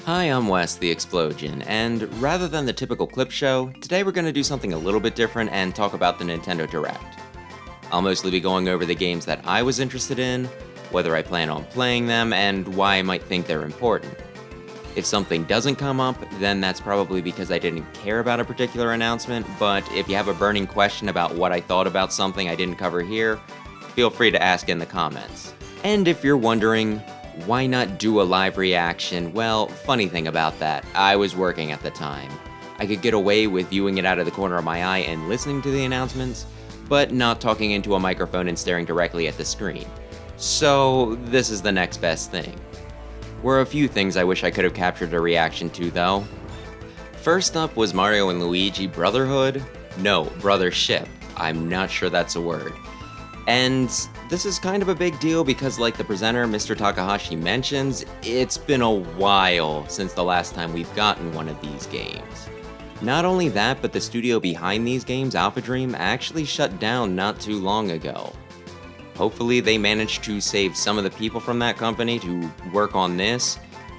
Hi, I'm Wes, the Explosion, and rather than the typical clip show, today we're going to do something a little bit different and talk about the Nintendo Direct. I'll mostly be going over the games that I was interested in, whether I plan on playing them, and why I might think they're important. If something doesn't come up, then that's probably because I didn't care about a particular announcement, but if you have a burning question about what I thought about something I didn't cover here, feel free to ask in the comments. And if you're wondering, why not do a live reaction? Well, funny thing about that, I was working at the time. I could get away with viewing it out of the corner of my eye and listening to the announcements, but not talking into a microphone and staring directly at the screen. So, this is the next best thing. Were a few things I wish I could have captured a reaction to, though. First up was Mario and Luigi Brotherhood? No, Brothership. I'm not sure that's a word. And this is kind of a big deal because, like the presenter, Mr. Takahashi, mentions, it's been a while since the last time we've gotten one of these games. Not only that, but the studio behind these games, Alpha Dream, actually shut down not too long ago. Hopefully they managed to save some of the people from that company to work on this,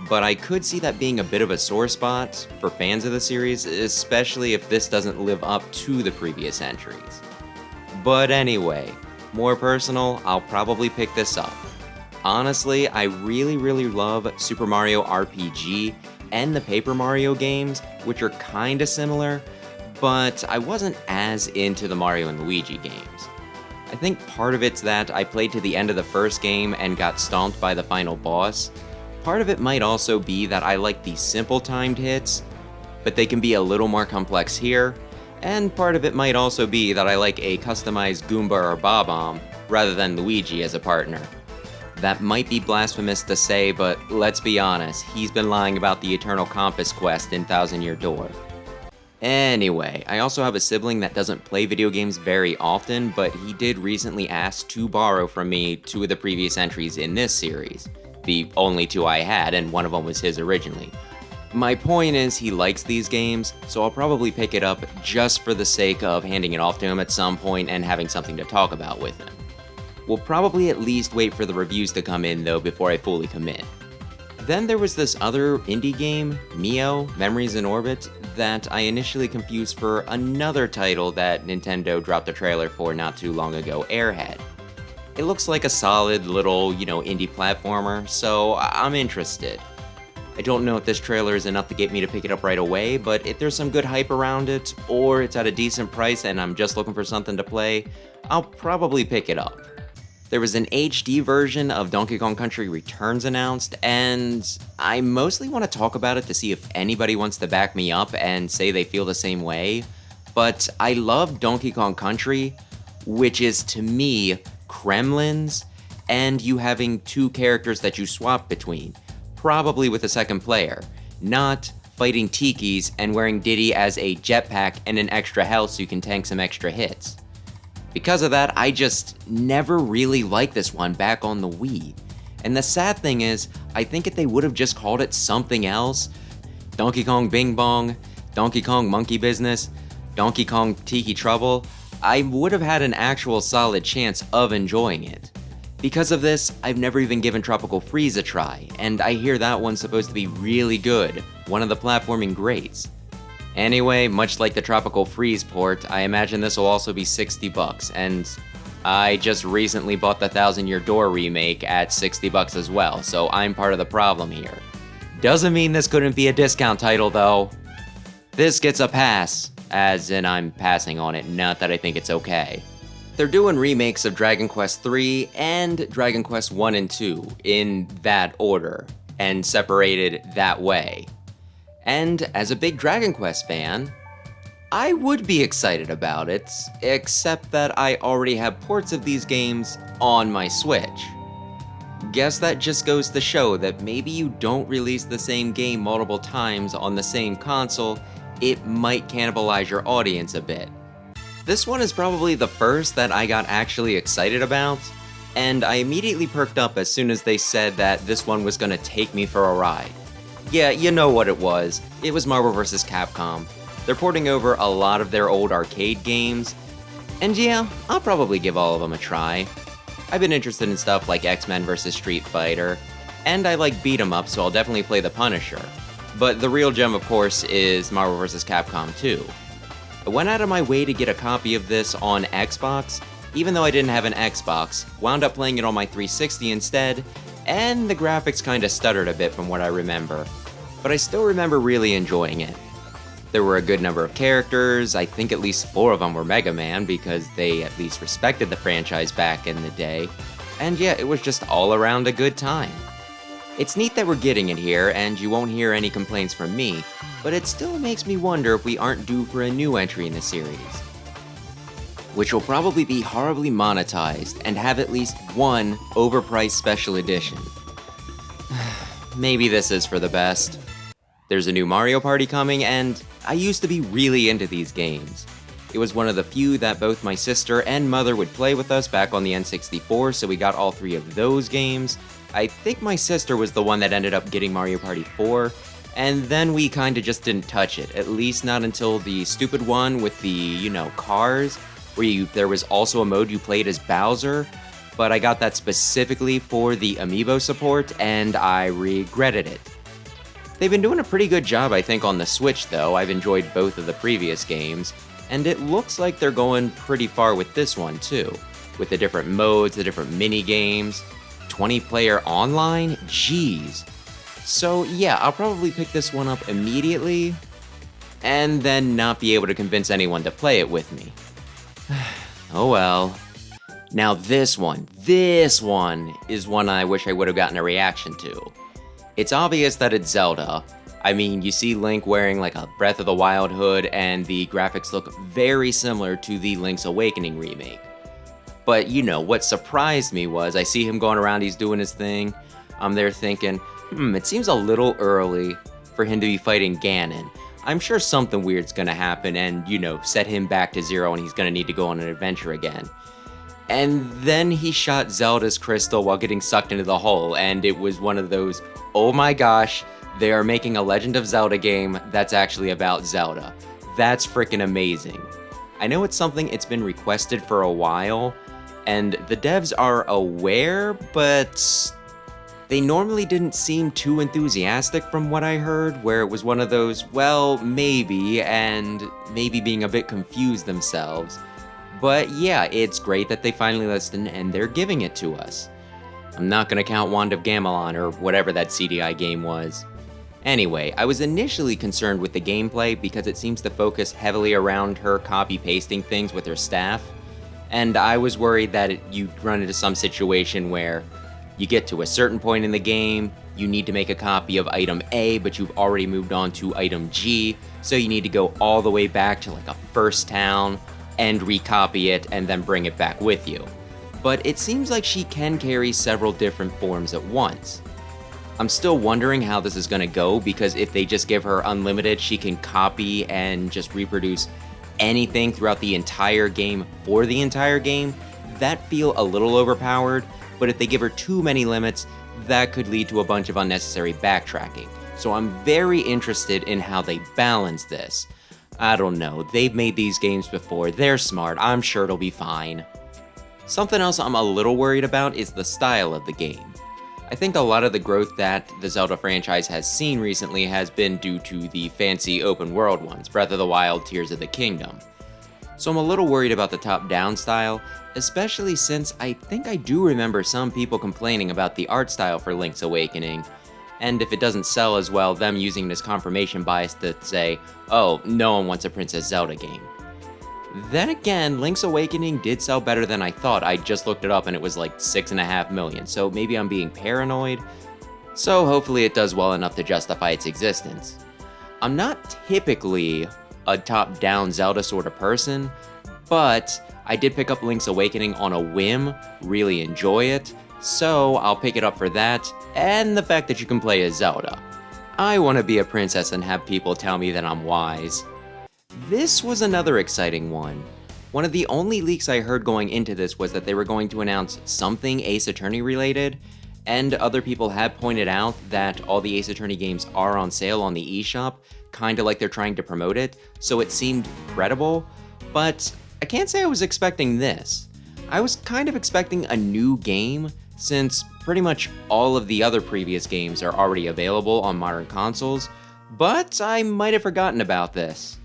but I could see that being a bit of a sore spot for fans of the series, especially if this doesn't live up to the previous entries. But anyway, more personal, I'll probably pick this up. Honestly, I really love Super Mario RPG and the Paper Mario games, which are kinda similar, but I wasn't as into the Mario and Luigi games. I think part of it's that I played to the end of the first game and got stomped by the final boss. Part of it might also be that I like these simple timed hits, but they can be a little more complex here. And part of it might also be that I like a customized Goomba or Bob-omb rather than Luigi as a partner. That might be blasphemous to say, but let's be honest, he's been lying about the Eternal Compass quest in Thousand Year Door. Anyway, I also have a sibling that doesn't play video games very often, but he did recently ask to borrow from me two of the previous entries in this series. The only two I had, and one of them was his originally. My point is, he likes these games, so I'll probably pick it up just for the sake of handing it off to him at some point and having something to talk about with him. We'll probably at least wait for the reviews to come in though before I fully commit. Then there was this other indie game, Mio, Memories in Orbit, that I initially confused for another title that Nintendo dropped a trailer for not too long ago, Airhead. It looks like a solid little, indie platformer, so I'm interested. I don't know if this trailer is enough to get me to pick it up right away, but if there's some good hype around it, or it's at a decent price and I'm just looking for something to play, I'll probably pick it up. There was an HD version of Donkey Kong Country Returns announced, and I mostly want to talk about it to see if anybody wants to back me up and say they feel the same way, but I love Donkey Kong Country, which is to me, Kremlins, and you having two characters that you swap between. Probably with a second player, not fighting Tikis and wearing Diddy as a jetpack and an extra health so you can tank some extra hits. Because of that, I just never really liked this one back on the Wii. And the sad thing is, I think if they would have just called it something else, Donkey Kong Bing Bong, Donkey Kong Monkey Business, Donkey Kong Tiki Trouble, I would have had an actual solid chance of enjoying it. Because of this, I've never even given Tropical Freeze a try, and I hear that one's supposed to be really good, one of the platforming greats. Anyway, much like the Tropical Freeze port, I imagine this will also be $60, and I just recently bought the Thousand Year Door remake at $60 as well, so I'm part of the problem here. Doesn't mean this couldn't be a discount title though. This gets a pass, as in I'm passing on it, not that I think it's okay. They're doing remakes of Dragon Quest III and Dragon Quest I and II in that order, and separated that way. And as a big Dragon Quest fan, I would be excited about it, except that I already have ports of these games on my Switch. Guess that just goes to show that maybe you don't release the same game multiple times on the same console, it might cannibalize your audience a bit. This one is probably the first that I got actually excited about, and I immediately perked up as soon as they said that this one was gonna take me for a ride. Yeah, you know what it was. It was Marvel vs. Capcom. They're porting over a lot of their old arcade games, and yeah, I'll probably give all of them a try. I've been interested in stuff like X-Men vs. Street Fighter, and I like beat 'em up, so I'll definitely play the Punisher. But the real gem, of course, is Marvel vs. Capcom 2. I went out of my way to get a copy of this on Xbox, even though I didn't have an Xbox, wound up playing it on my 360 instead, and the graphics kinda stuttered a bit from what I remember. But I still remember really enjoying it. There were a good number of characters, I think at least 4 of them were Mega Man because they at least respected the franchise back in the day, and yeah, it was just all around a good time. It's neat that we're getting it here, and you won't hear any complaints from me, but it still makes me wonder if we aren't due for a new entry in the series. Which will probably be horribly monetized and have at least one overpriced special edition. Maybe this is for the best. There's a new Mario Party coming, and I used to be really into these games. It was one of the few that both my sister and mother would play with us back on the N64, so we got all 3 of those games. I think my sister was the one that ended up getting Mario Party 4, and then we kinda just didn't touch it, at least not until the stupid one with the, cars, where there was also a mode you played as Bowser, but I got that specifically for the Amiibo support, and I regretted it. They've been doing a pretty good job, I think, on the Switch, though. I've enjoyed both of the previous games, and it looks like they're going pretty far with this one, too, with the different modes, the different mini-games. 20-player online? Jeez. So yeah, I'll probably pick this one up immediately, and then not be able to convince anyone to play it with me. Oh well. Now this one is one I wish I would have gotten a reaction to. It's obvious that it's Zelda. I mean, you see Link wearing like a Breath of the Wild hood, and the graphics look very similar to the Link's Awakening remake. But what surprised me was I see him going around, he's doing his thing. I'm there thinking, it seems a little early for him to be fighting Ganon. I'm sure something weird's gonna happen and, set him back to 0 and he's gonna need to go on an adventure again. And then he shot Zelda's crystal while getting sucked into the hole, and it was one of those, oh my gosh, they are making a Legend of Zelda game that's actually about Zelda. That's freaking amazing. I know it's something it's been requested for a while, and the devs are aware, but they normally didn't seem too enthusiastic from what I heard, where it was one of those, well, maybe, and maybe being a bit confused themselves. But yeah, it's great that they finally listened and they're giving it to us. I'm not gonna count Wand of Gamelon or whatever that CDI game was. Anyway, I was initially concerned with the gameplay because it seems to focus heavily around her copy-pasting things with her staff, and I was worried that you'd run into some situation where you get to a certain point in the game, you need to make a copy of item A, but you've already moved on to item G, so you need to go all the way back to like a first town and recopy it and then bring it back with you. But it seems like she can carry several different forms at once. I'm still wondering how this is gonna go, because if they just give her unlimited, she can copy and just reproduce anything throughout the entire game for the entire game, that feel a little overpowered, but if they give her too many limits, that could lead to a bunch of unnecessary backtracking. So I'm very interested in how they balance this. I don't know, they've made these games before, they're smart, I'm sure it'll be fine. Something else I'm a little worried about is the style of the game. I think a lot of the growth that the Zelda franchise has seen recently has been due to the fancy open world ones, Breath of the Wild, Tears of the Kingdom. So I'm a little worried about the top-down style, especially since I think I do remember some people complaining about the art style for Link's Awakening, and if it doesn't sell as well, them using this confirmation bias to say, oh, no one wants a Princess Zelda game. Then again, Link's Awakening did sell better than I thought. I just looked it up and it was like 6.5 million, so maybe I'm being paranoid. So hopefully it does well enough to justify its existence. I'm not typically a top-down Zelda sort of person, but I did pick up Link's Awakening on a whim, really enjoy it, so I'll pick it up for that, and the fact that you can play as Zelda. I want to be a princess and have people tell me that I'm wise. This was another exciting one. One of the only leaks I heard going into this was that they were going to announce something Ace Attorney related, and other people have pointed out that all the Ace Attorney games are on sale on the eShop, kinda like they're trying to promote it, so it seemed credible, but I can't say I was expecting this. I was kind of expecting a new game, since pretty much all of the other previous games are already available on modern consoles, But I might have forgotten about this.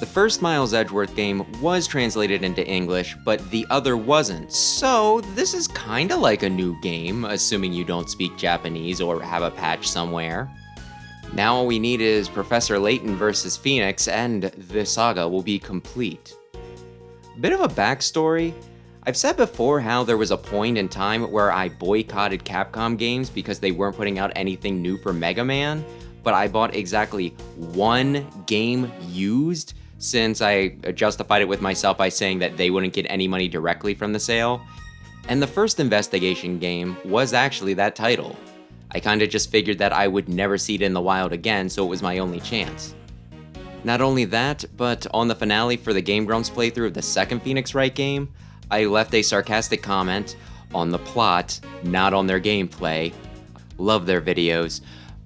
The first Miles Edgeworth game was translated into English, but the other wasn't, so this is kinda like a new game, assuming you don't speak Japanese or have a patch somewhere. Now all we need is Professor Layton versus Phoenix, and the saga will be complete. Bit of a backstory. I've said before how there was a point in time where I boycotted Capcom games because they weren't putting out anything new for Mega Man, but I bought exactly one game used since I justified it with myself by saying that they wouldn't get any money directly from the sale. And the first investigation game was actually that title. I kinda just figured that I would never see it in the wild again, so it was my only chance. Not only that, but on the finale for the Game Grumps playthrough of the second Phoenix Wright game, I left a sarcastic comment on the plot, not on their gameplay. Love their videos.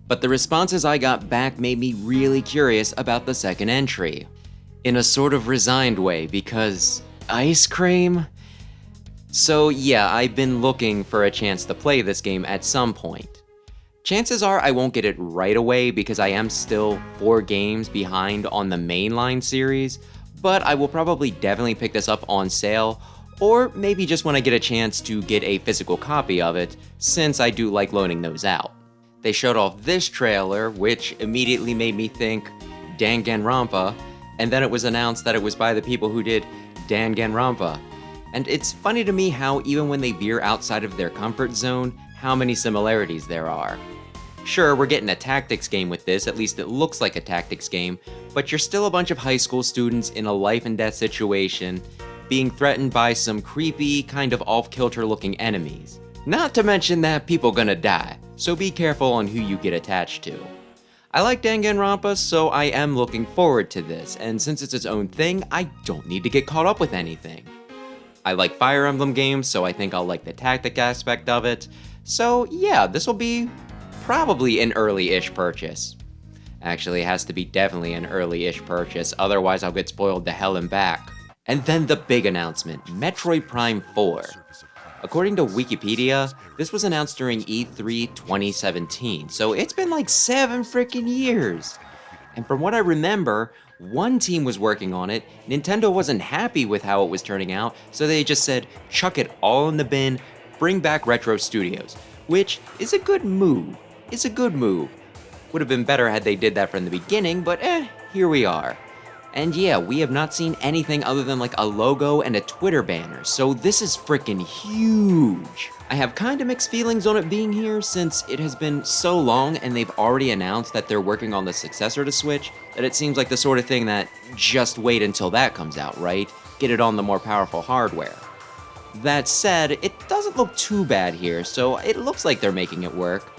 But the responses I got back made me really curious about the second entry. In a sort of resigned way, because ice cream? So yeah, I've been looking for a chance to play this game at some point. Chances are I won't get it right away because I am still 4 games behind on the mainline series, but I will probably definitely pick this up on sale, or maybe just when I get a chance to get a physical copy of it, since I do like loaning those out. They showed off this trailer, which immediately made me think Danganronpa, and then it was announced that it was by the people who did Danganronpa. And it's funny to me how even when they veer outside of their comfort zone, how many similarities there are. Sure, we're getting a tactics game with this, at least it looks like a tactics game, but you're still a bunch of high school students in a life and death situation, being threatened by some creepy, kind of off-kilter looking enemies. Not to mention that people gonna die, so be careful on who you get attached to. I like Danganronpa, so I am looking forward to this, and since it's its own thing, I don't need to get caught up with anything. I like Fire Emblem games, so I think I'll like the tactic aspect of it, so yeah, this will be probably an early-ish purchase. Actually, it has to be definitely an early-ish purchase, otherwise I'll get spoiled to hell and back. And then the big announcement, Metroid Prime 4. According to Wikipedia, this was announced during E3 2017, so it's been like 7 freaking years. And from what I remember, one team was working on it, Nintendo wasn't happy with how it was turning out, so they just said, chuck it all in the bin, bring back Retro Studios, which is a good move. It's a good move. Would have been better had they did that from the beginning, but here we are. And yeah, we have not seen anything other than like a logo and a Twitter banner, so this is freaking huge. I have kinda mixed feelings on it being here since it has been so long and they've already announced that they're working on the successor to Switch, that it seems like the sort of thing that just wait until that comes out, right? Get it on the more powerful hardware. That said, it doesn't look too bad here, so it looks like they're making it work.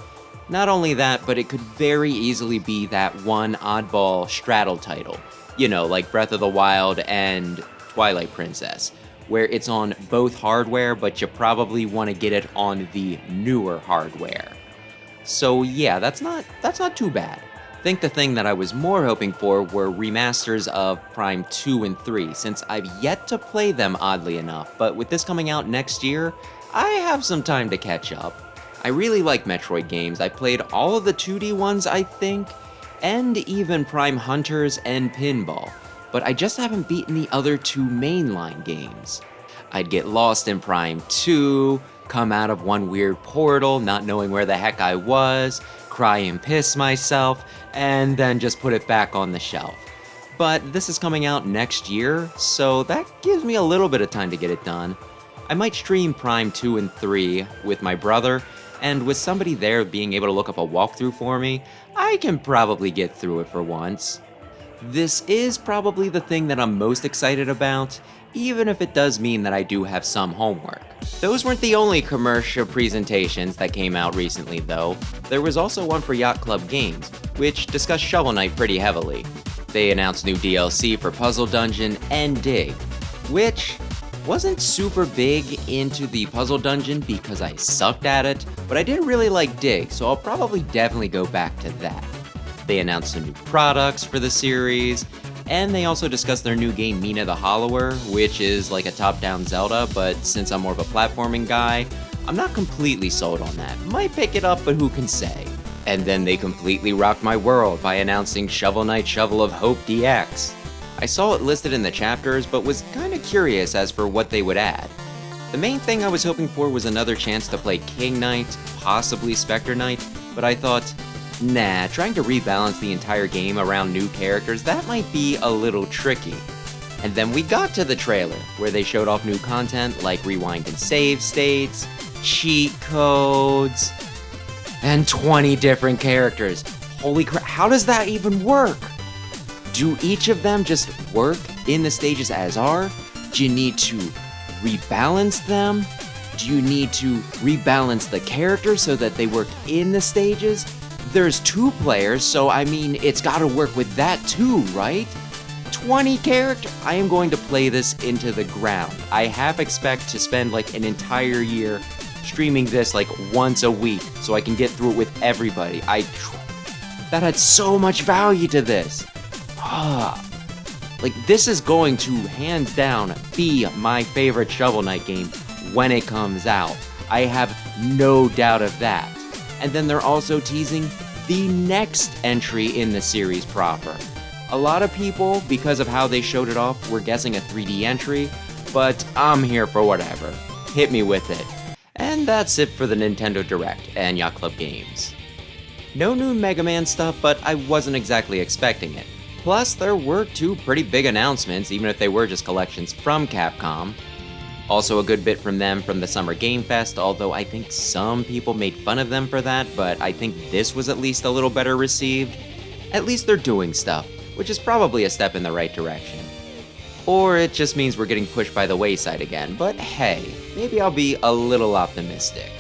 Not only that, but it could very easily be that one oddball straddle title. You know, like Breath of the Wild and Twilight Princess, where it's on both hardware, but you probably want to get it on the newer hardware. So yeah, that's not too bad. I think the thing that I was more hoping for were remasters of Prime 2 and 3, since I've yet to play them oddly enough, but with this coming out next year, I have some time to catch up. I really like Metroid games. I played all of the 2D ones, I think, and even Prime Hunters and Pinball, but I just haven't beaten the other 2 mainline games. I'd get lost in Prime 2, come out of one weird portal not knowing where the heck I was, cry and piss myself, and then just put it back on the shelf. But this is coming out next year, so that gives me a little bit of time to get it done. I might stream Prime 2 and 3 with my brother, and with somebody there being able to look up a walkthrough for me, I can probably get through it for once. This is probably the thing that I'm most excited about, even if it does mean that I do have some homework. Those weren't the only commercial presentations that came out recently though. There was also one for Yacht Club Games, which discussed Shovel Knight pretty heavily. They announced new DLC for Puzzle Dungeon and Dig, which wasn't super big into the Puzzle Dungeon because I sucked at it, but I did really like Dig, so I'll probably definitely go back to that. They announced some new products for the series, and they also discussed their new game Mina the Hollower, which is like a top-down Zelda, but since I'm more of a platforming guy, I'm not completely sold on that. Might pick it up, but who can say? And then they completely rocked my world by announcing Shovel Knight Shovel of Hope DX. I saw it listed in the chapters, but was kinda curious as for what they would add. The main thing I was hoping for was another chance to play King Knight, possibly Spectre Knight, but I thought, nah, trying to rebalance the entire game around new characters, that might be a little tricky. And then we got to the trailer, where they showed off new content like rewind and save states, cheat codes, and 20 different characters. Holy crap, how does that even work? Do each of them just work in the stages as are? Do you need to rebalance them? Do you need to rebalance the characters so that they work in the stages? There's 2 players, so I mean, it's gotta work with that too, right? 20 characters? I am going to play this into the ground. I half expect to spend like an entire year streaming this like once a week so I can get through it with everybody. That had so much value to this. Like, this is going to, hands down, be my favorite Shovel Knight game when it comes out. I have no doubt of that. And then they're also teasing the next entry in the series proper. A lot of people, because of how they showed it off, were guessing a 3D entry, but I'm here for whatever. Hit me with it. And that's it for the Nintendo Direct and Yacht Club games. No new Mega Man stuff, but I wasn't exactly expecting it. Plus, there were 2 pretty big announcements, even if they were just collections from Capcom. Also a good bit from them from the Summer Game Fest, although I think some people made fun of them for that, but I think this was at least a little better received. At least they're doing stuff, which is probably a step in the right direction. Or it just means we're getting pushed by the wayside again, but hey, maybe I'll be a little optimistic.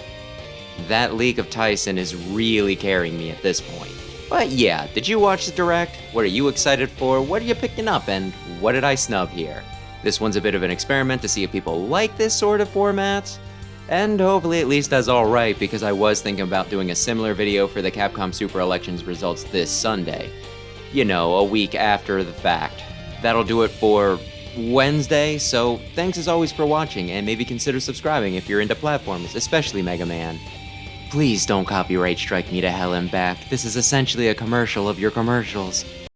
That leak of Tyson is really carrying me at this point. But yeah, did you watch the Direct? What are you excited for? What are you picking up? And what did I snub here? This one's a bit of an experiment to see if people like this sort of format. And hopefully at least does alright, because I was thinking about doing a similar video for the Capcom Super Elections results this Sunday. You know, a week after the fact. That'll do it for Wednesday, so thanks as always for watching, and maybe consider subscribing if you're into platforms, especially Mega Man. Please don't copyright strike me to hell and back. This is essentially a commercial of your commercials.